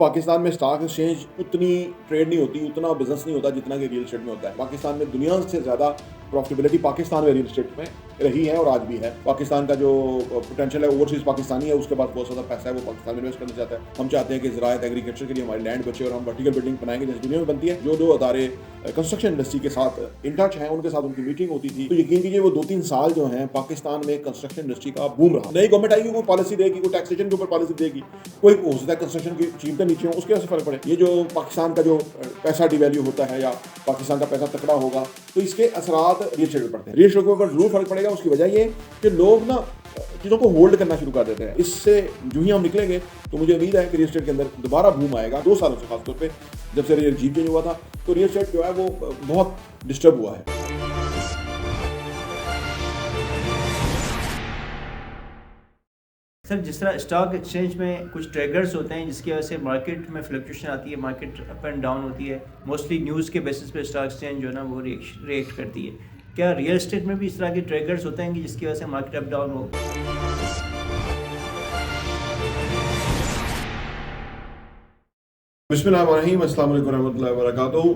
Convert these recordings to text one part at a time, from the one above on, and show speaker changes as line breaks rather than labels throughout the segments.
पाकिस्तान में stock exchange उतनी trade नहीं होती, उतना बिजनेस नहीं होता जितना कि रियल एस्टेट में होता है। पाकिस्तान में दुनिया से ज़्यादा प्रॉफिटेबिलिटी पाकिस्तान में रियल एस्टेट में रही है और आज भी है। पाकिस्तान का जो पोटेंशियल है ओवरसीज पाकिस्तानी है, उसके पास बहुत ज़्यादा पैसा है, वो पाकिस्तान में इन्वेस्ट करना चाहता है। हम चाहते हैं कि ज़राअत एग्रीकल्चर के लिए हमारी लैंड बचे और हम वर्टिकल बिल्डिंग बनाएंगे जैसे दुनिया में बनती है। जो दो अदारे कंस्ट्रक्शन इंडस्ट्री के साथ इन टच हैं, उनके साथ उनकी मीटिंग होती थी, तो यकीन कीजिए वो 2-3 साल जो हैं पाकिस्तान में कंस्ट्रक्शन इंडस्ट्री का बूम रहा। नई गवर्नमेंट आएगी, कोई पॉलिसी देगी, कोई टैक्सेशन के ऊपर पॉलिसी देगी, कोई हो सकता है कंस्ट्रक्शन की कीमतें नीचे हों, उसके वजह से फर्क पड़े। ये जो पाकिस्तान का जो पैसा डिवैल्यू होता है या पाकिस्तान का पैसा तकड़ा होगा, तो इसके असरात रियल एस्टेट पर पड़ते हैं। रियल एस्टेट के ऊपर जरूर फर्क पड़ेगा। उसकी वजह ये कि लोग ना चीज़ों को होल्ड करना शुरू कर देते हैं। इससे जो ही हम निकलेंगे तो मुझे उम्मीद है कि रियल एस्टेट के अंदर दोबारा बूम आएगा। 2 सालों से खासतौर पे जब से रियल चेंज हुआ था, तो रियल एस्टेट जो है वो बहुत डिस्टर्ब हुआ है।
सर, जिस तरह स्टॉक एक्सचेंज में कुछ ट्रिगर्स होते हैं जिसकी वजह से मार्केट में फ्लक्चुएशन आती है, मार्केट अप एंड डाउन होती है, मोस्टली न्यूज़ के बेसिस पे स्टॉक एक्सचेंज जो है ना वो रिएक्ट करती है। क्या रियल एस्टेट में भी इस तरह के ट्रिगर्स होते हैं कि जिसकी वजह से मार्केट अप डाउन हो?
बिस्मिल्लाहिर्रहमानिर्रहीम, अस्सलाम वालेकुम रहमतुल्लाहि व बरकातहू।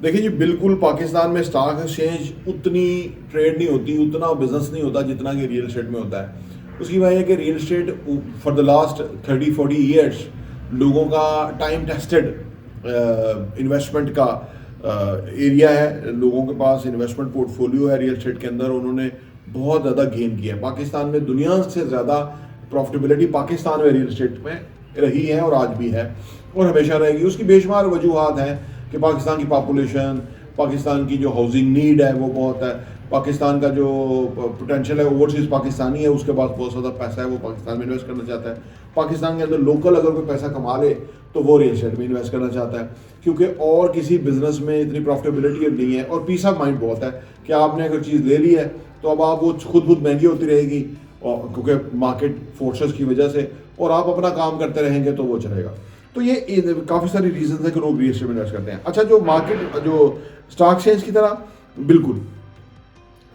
देखिए जी, बिल्कुल पाकिस्तान में स्टॉक एक्सचेंज उतनी ट्रेड नहीं होती, उतना बिजनेस नहीं होता जितना कि रियल एस्टेट में होता है। उसकी वजह है कि real estate for the last 30-40 years लोगों का टाइम टेस्टेड इन्वेस्टमेंट का एरिया है। लोगों के पास इन्वेस्टमेंट पोर्टफोलियो है रियल एस्टेट के अंदर, उन्होंने बहुत ज़्यादा गेन किया है। पाकिस्तान में दुनिया से ज़्यादा प्रॉफिटेबिलिटी पाकिस्तान में रियल एस्टेट में रही है और आज भी है और हमेशा रहेगी। उसकी बेशुमार वजूहात हैं कि पाकिस्तान की पॉपुलेशन, पाकिस्तान की जो हाउसिंग नीड है वो बहुत है, पाकिस्तान का जो पोटेंशियल है ओवरसीज पाकिस्तानी है, उसके पास बहुत ज़्यादा पैसा है, वो पाकिस्तान में इन्वेस्ट करना चाहता है। पाकिस्तान के अंदर लोकल अगर कोई पैसा कमा ले तो वो रियल एस्टेट में इन्वेस्ट करना चाहता है, क्योंकि और किसी बिजनेस में इतनी प्रॉफिटेबिलिटी नहीं है और पीस ऑफ माइंड बहुत है कि आपने अगर चीज़ ले ली है तो अब आप वो खुद महंगी होती रहेगी और क्योंकि मार्केट फोर्सेस की वजह से, और आप अपना काम करते रहेंगे तो वो चलेगा। तो ये काफ़ी सारी रीजन है कि लोग रियल एस्टेट में इन्वेस्ट करते हैं। अच्छा, जो मार्केट जो स्टॉक एक्सचेंज की तरह बिल्कुल,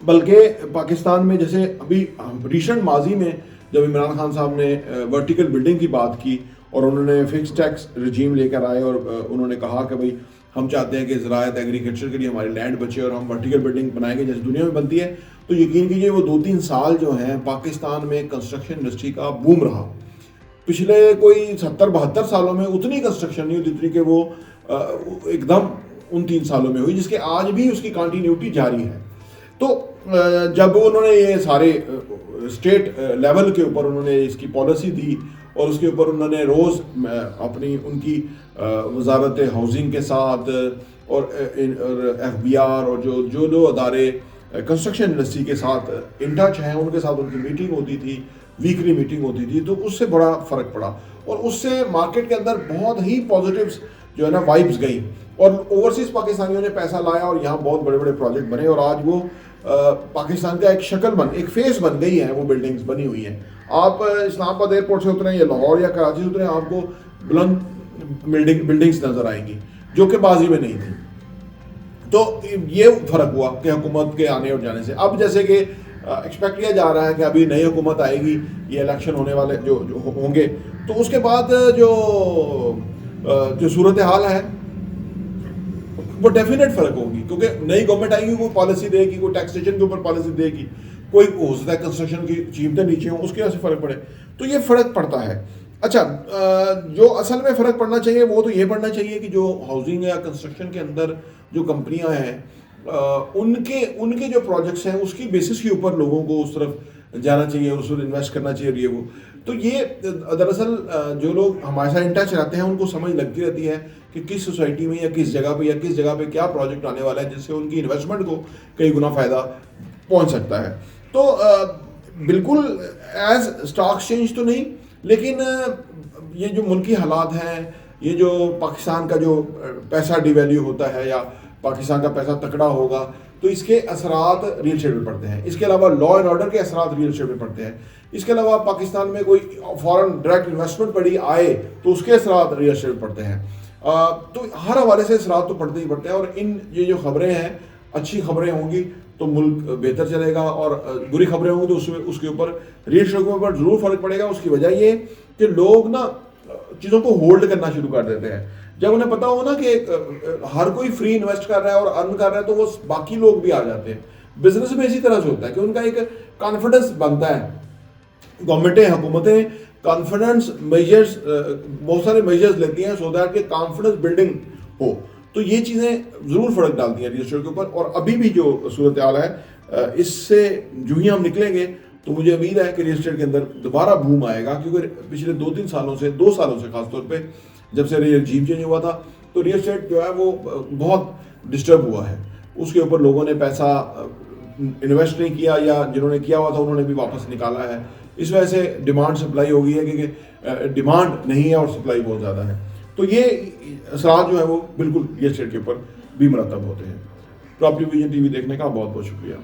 बल्कि पाकिस्तान में जैसे अभी रिसेंट माजी में जब इमरान खान साहब ने वर्टिकल बिल्डिंग की बात की और उन्होंने फिक्स टैक्स रजीम लेकर आए और उन्होंने कहा कि भाई हम चाहते हैं कि ज़राअत एग्रीकल्चर के लिए हमारी लैंड बचे और हम वर्टिकल बिल्डिंग बनाएंगे जैसे दुनिया में बनती है, तो यकीन कीजिए वो 2-3 साल जो हैं पाकिस्तान में कंस्ट्रक्शन इंडस्ट्री का बूम रहा। पिछले कोई 70-72 सालों में उतनी कंस्ट्रक्शन नहीं हुई जितनी कि वो एकदम उन 3 सालों में हुई, जिसके आज भी उसकी कंटिन्यूटी जारी है। तो जब उन्होंने ये सारे स्टेट लेवल के ऊपर उन्होंने इसकी पॉलिसी दी और उसके ऊपर उन्होंने रोज़ अपनी उनकी वजारत हाउसिंग के साथ और FBR और जो जो अदारे कंस्ट्रक्शन इंडस्ट्री के साथ इन टच हैं, उनके साथ उनकी मीटिंग होती थी, वीकली मीटिंग होती थी, तो उससे बड़ा फ़र्क पड़ा और उससे मार्केट के अंदर बहुत ही पॉजिटिव्स जो है ना वाइब्स गई और ओवरसीज़ पाकिस्तानियों ने पैसा लाया और यहाँ बहुत बड़े बड़े प्रोजेक्ट बने और आज वो पाकिस्तान का एक फेस बन गई है, वो बिल्डिंग्स बनी हुई हैं। आप इस्लामाबाद एयरपोर्ट से उतरें या लाहौर या कराची से उतरें, आपको बुलंद बिल्डिंग्स नज़र आएंगी जो कि बाजी में नहीं थी। तो ये फ़र्क हुआ कि हुकूमत के आने और जाने से। अब जैसे कि एक्सपेक्ट किया जा रहा है कि अभी नई हुकूमत आएगी, ये इलेक्शन होने वाले जो होंगे, तो उसके बाद जो सूरत हाल है वो डेफिनेट फ़र्क होगी, क्योंकि नई गवर्नमेंट आएगी, कोई पॉलिसी देगी, कोई टैक्सेशन के ऊपर पॉलिसी देगी, कोई हो सकता है कंस्ट्रक्शन की कीमतें नीचे हों, उसके वजह से फ़र्क पड़े, तो ये फ़र्क पड़ता है। अच्छा, जो असल में फ़र्क पड़ना चाहिए वो तो ये पड़ना चाहिए कि जो हाउसिंग या कंस्ट्रक्शन के अंदर जो कंपनियां हैं उनके जो प्रोजेक्ट्स हैं उसकी बेसिस के ऊपर लोगों को उस तरफ जाना चाहिए, उस पर इन्वेस्ट करना चाहिए। ये वो तो ये दरअसल जो लोग हमारे साथ इन टच रहते हैं उनको समझ लगती रहती है कि किस सोसाइटी में या किस जगह पे क्या प्रोजेक्ट आने वाला है जिससे उनकी इन्वेस्टमेंट को कई गुना फ़ायदा पहुंच सकता है। तो बिल्कुल एज स्टॉक एक्सचेंज तो नहीं, लेकिन ये जो मुल्की हालात हैं, ये जो पाकिस्तान का जो पैसा डिवैल्यू होता है या पाकिस्तान का पैसा तकड़ा होगा, तो इसके असरात रियल एस्टेट में पड़ते हैं। इसके अलावा लॉ एंड ऑर्डर के असरात रियल एस्टेट में पड़ते हैं। इसके अलावा पाकिस्तान में कोई फॉरेन डायरेक्ट इन्वेस्टमेंट बड़ी आए तो उसके असरात रियल एस्टेट में पड़ते हैं। तो हर हवाले से असरात तो पड़ते ही पड़ते हैं और ये जो खबरें हैं, अच्छी खबरें होंगी तो मुल्क बेहतर चलेगा और बुरी खबरें होंगी तो उसके ऊपर रियल एस्टेट के ऊपर ज़रूर फ़र्क पड़ेगा। उसकी वजह ये कि लोग ना चीज़ों को होल्ड करना शुरू कर देते हैं। जब उन्हें पता हो ना कि हर कोई फ्री इन्वेस्ट कर रहा है और अर्न कर रहा है, तो वो बाकी लोग भी आ जाते हैं। बिजनेस में इसी तरह से होता है कि उनका एक कॉन्फिडेंस बनता है। गवर्नमेंटें, हुकूमतें कॉन्फिडेंस मेजर्स, बहुत सारे मेजर्स लेती हैं सो दैट के कॉन्फिडेंस बिल्डिंग हो। तो ये चीज़ें ज़रूर फ़र्क डालती हैं रियल एस्टेट के ऊपर। और अभी भी जो सूरत हाल है, इससे जो ही हम निकलेंगे तो मुझे उम्मीद है कि रियल एस्टेट के अंदर दोबारा बूम आएगा, क्योंकि पिछले 2 सालों से खासतौर पे जब से रेजीम चेंज हुआ था, तो रियल एस्टेट जो है वो बहुत डिस्टर्ब हुआ है। उसके ऊपर लोगों ने पैसा इन्वेस्ट नहीं किया, या जिन्होंने किया हुआ था उन्होंने भी वापस निकाला है। इस वजह से डिमांड सप्लाई हो गई है, क्योंकि डिमांड नहीं है और सप्लाई बहुत ज़्यादा है। तो ये असरात जो है वो बिल्कुल रियल एस्टेट के ऊपर भी मरतब होते हैं। प्रॉपर्टी विजन टीवी देखने का बहुत बहुत शुक्रिया।